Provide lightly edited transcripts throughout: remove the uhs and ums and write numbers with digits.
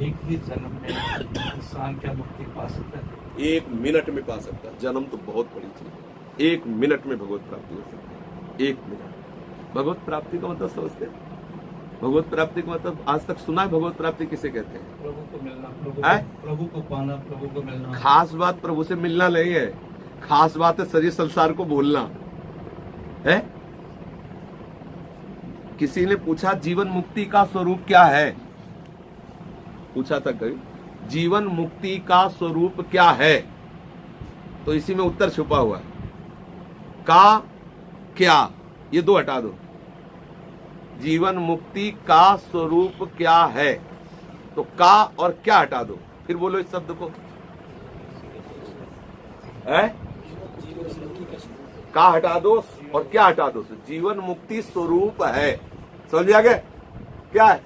एक ही जन्म में इंसान क्या मुक्ति पा सकता है? 1 मिनट में पा सकता है। जन्म तो बहुत बड़ी चीज है, 1 मिनट में भगवत प्राप्ति हो सकती है। 1 मिनट। भगवत प्राप्ति का मतलब समझते हैं? भगवत प्राप्ति का मतलब आज तक सुना है? भगवत प्राप्ति किसे कहते हैं? प्रभु को मिलना, प्रभु को पाना, प्रभु को मिलना। खास बात प्रभु से मिलना नहीं है, खास बात है शरीर संसार को भूलना है। किसी ने पूछा जीवन मुक्ति का स्वरूप क्या है, पूछा था कभी, जीवन मुक्ति का स्वरूप क्या है? तो इसी में उत्तर छुपा हुआ है। का क्या, ये 2 हटा दो। जीवन मुक्ति का स्वरूप क्या है, तो का और क्या हटा दो, फिर बोलो इस शब्द को। है? का हटा दो और क्या हटा दो, तो जीवन मुक्ति स्वरूप है। समझ आ गया? क्या है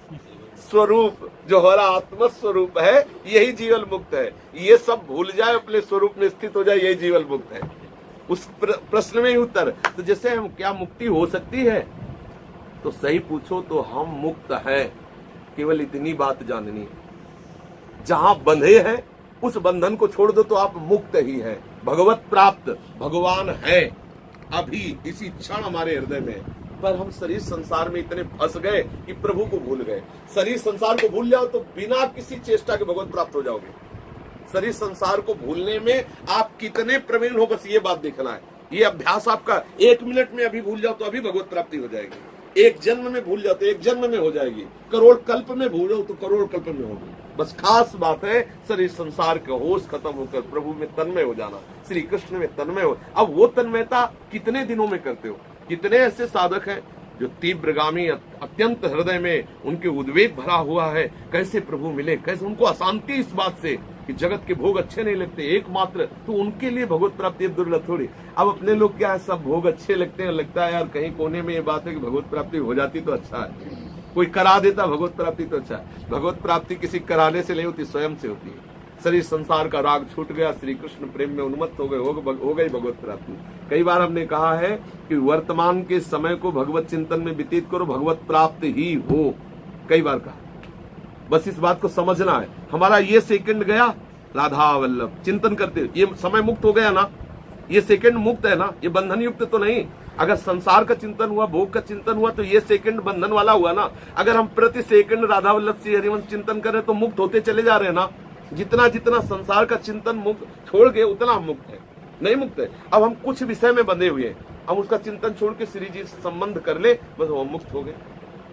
स्वरूप? जो हमारा आत्म स्वरूप है यही जीवन मुक्त है। ये सब भूल जाए, अपने स्वरूप में स्थित हो जाए, यही जीवन मुक्त है। उस प्रश्न में ही उत्तर। तो जैसे हम क्या मुक्ति हो सकती है, तो सही पूछो तो हम मुक्त हैं। केवल इतनी बात जाननी है। जहां बंधे हैं उस बंधन को छोड़ दो तो आप मुक्त ही हैं। भगवत प्राप्त भगवान है अभी इसी क्षण हमारे हृदय में। पर हम शरीर संसार में इतने फंस गए कि प्रभु को भूल गए। शरीर संसार को भूल जाओ तो बिना किसी चेष्टा के भगवत प्राप्त हो जाओगे। शरीर संसार को भूलने में आप कितने प्रवीण हो, बस ये बात देखना है। ये अभ्यास आपका 1 मिनट में अभी भूल जाओ तो अभी भगवत प्राप्ति हो जाएगी। 1 जन्म में भूल जाओ तो 1 जन्म में हो जाएगी। करोड़ कल्प में भूल जाओ तो करोड़ कल्प में होगी। बस खास बात है शरीर संसार का होश खत्म होकर प्रभु में तन्मय हो जाना, श्री कृष्ण में तन्मय हो। अब वो तन्मयता कितने दिनों में करते हो? कितने ऐसे साधक हैं जो तीव्रगामी अत्यंत हृदय में उनके उद्वेग भरा हुआ है, कैसे प्रभु मिले, कैसे उनको अशांति इस बात से कि जगत के भोग अच्छे नहीं लगते, एकमात्र तो उनके लिए भगवत प्राप्ति दुर्लभ थोड़ी। अब अपने लोग क्या है, सब भोग अच्छे लगते हैं, लगता है यार कहीं कोने में ये बात है कि भगवत प्राप्ति हो जाती तो अच्छा है, कोई करा देता भगवत प्राप्ति तो अच्छा है। भगवत प्राप्ति किसी कराने से नहीं होती, स्वयं से होती है। शरीर संसार का राग छूट गया, श्री कृष्ण प्रेम में उन्मत्त हो गए, हो गई भगवत प्राप्ति। कई बार हमने कहा है कि वर्तमान के समय को भगवत चिंतन में व्यतीत करो, भगवत प्राप्त ही हो। कई बार कहा, बस इस बात को समझना है। हमारा ये सेकंड गया राधा वल्लभ चिंतन करते, ये समय मुक्त हो गया ना, ये सेकंड मुक्त है ना, ये बंधन युक्त तो नहीं। अगर संसार का चिंतन हुआ, भोग का चिंतन हुआ, तो ये सेकंड बंधन वाला हुआ ना। अगर हम प्रति सेकंड राधा वल्लभ श्री हरिवंश चिंतन करें तो मुक्त होते चले जा रहे हैं ना। जितना जितना संसार का चिंतन मुक्त छोड़ गए उतना हम मुक्त है, नहीं मुक्त है। अब हम कुछ विषय में बंधे हुए हैं, हम उसका चिंतन छोड़ के श्री जी से संबंध कर ले, बस हम मुक्त हो गए।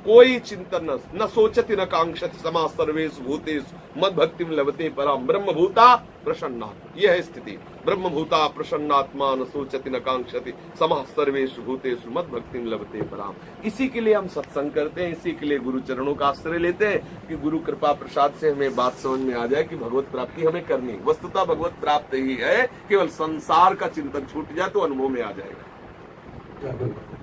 कोई चिंतन न सोचति न कांक्षति समा सर्वेषु भूतेषु मद भक्तिम लभते पराम ब्रह्म भूता प्रसन्नात्। यह है स्थिति। ब्रह्म भूता प्रसन्नात्मा न सोचति न कांक्षति समा सर्वेषु भूतेषु मद भक्तिम लभते पराम। इसी के लिए हम सत्संग करते हैं, इसी के लिए गुरु चरणों का आश्रय लेते हैं कि गुरु कृपा प्रसाद से हमें बात समझ में आ जाए कि भगवत प्राप्ति हमें करनी। वस्तुतः भगवत प्राप्त ही है, केवल संसार का चिंतन छूट जाए तो अनुभव में आ जाएगा।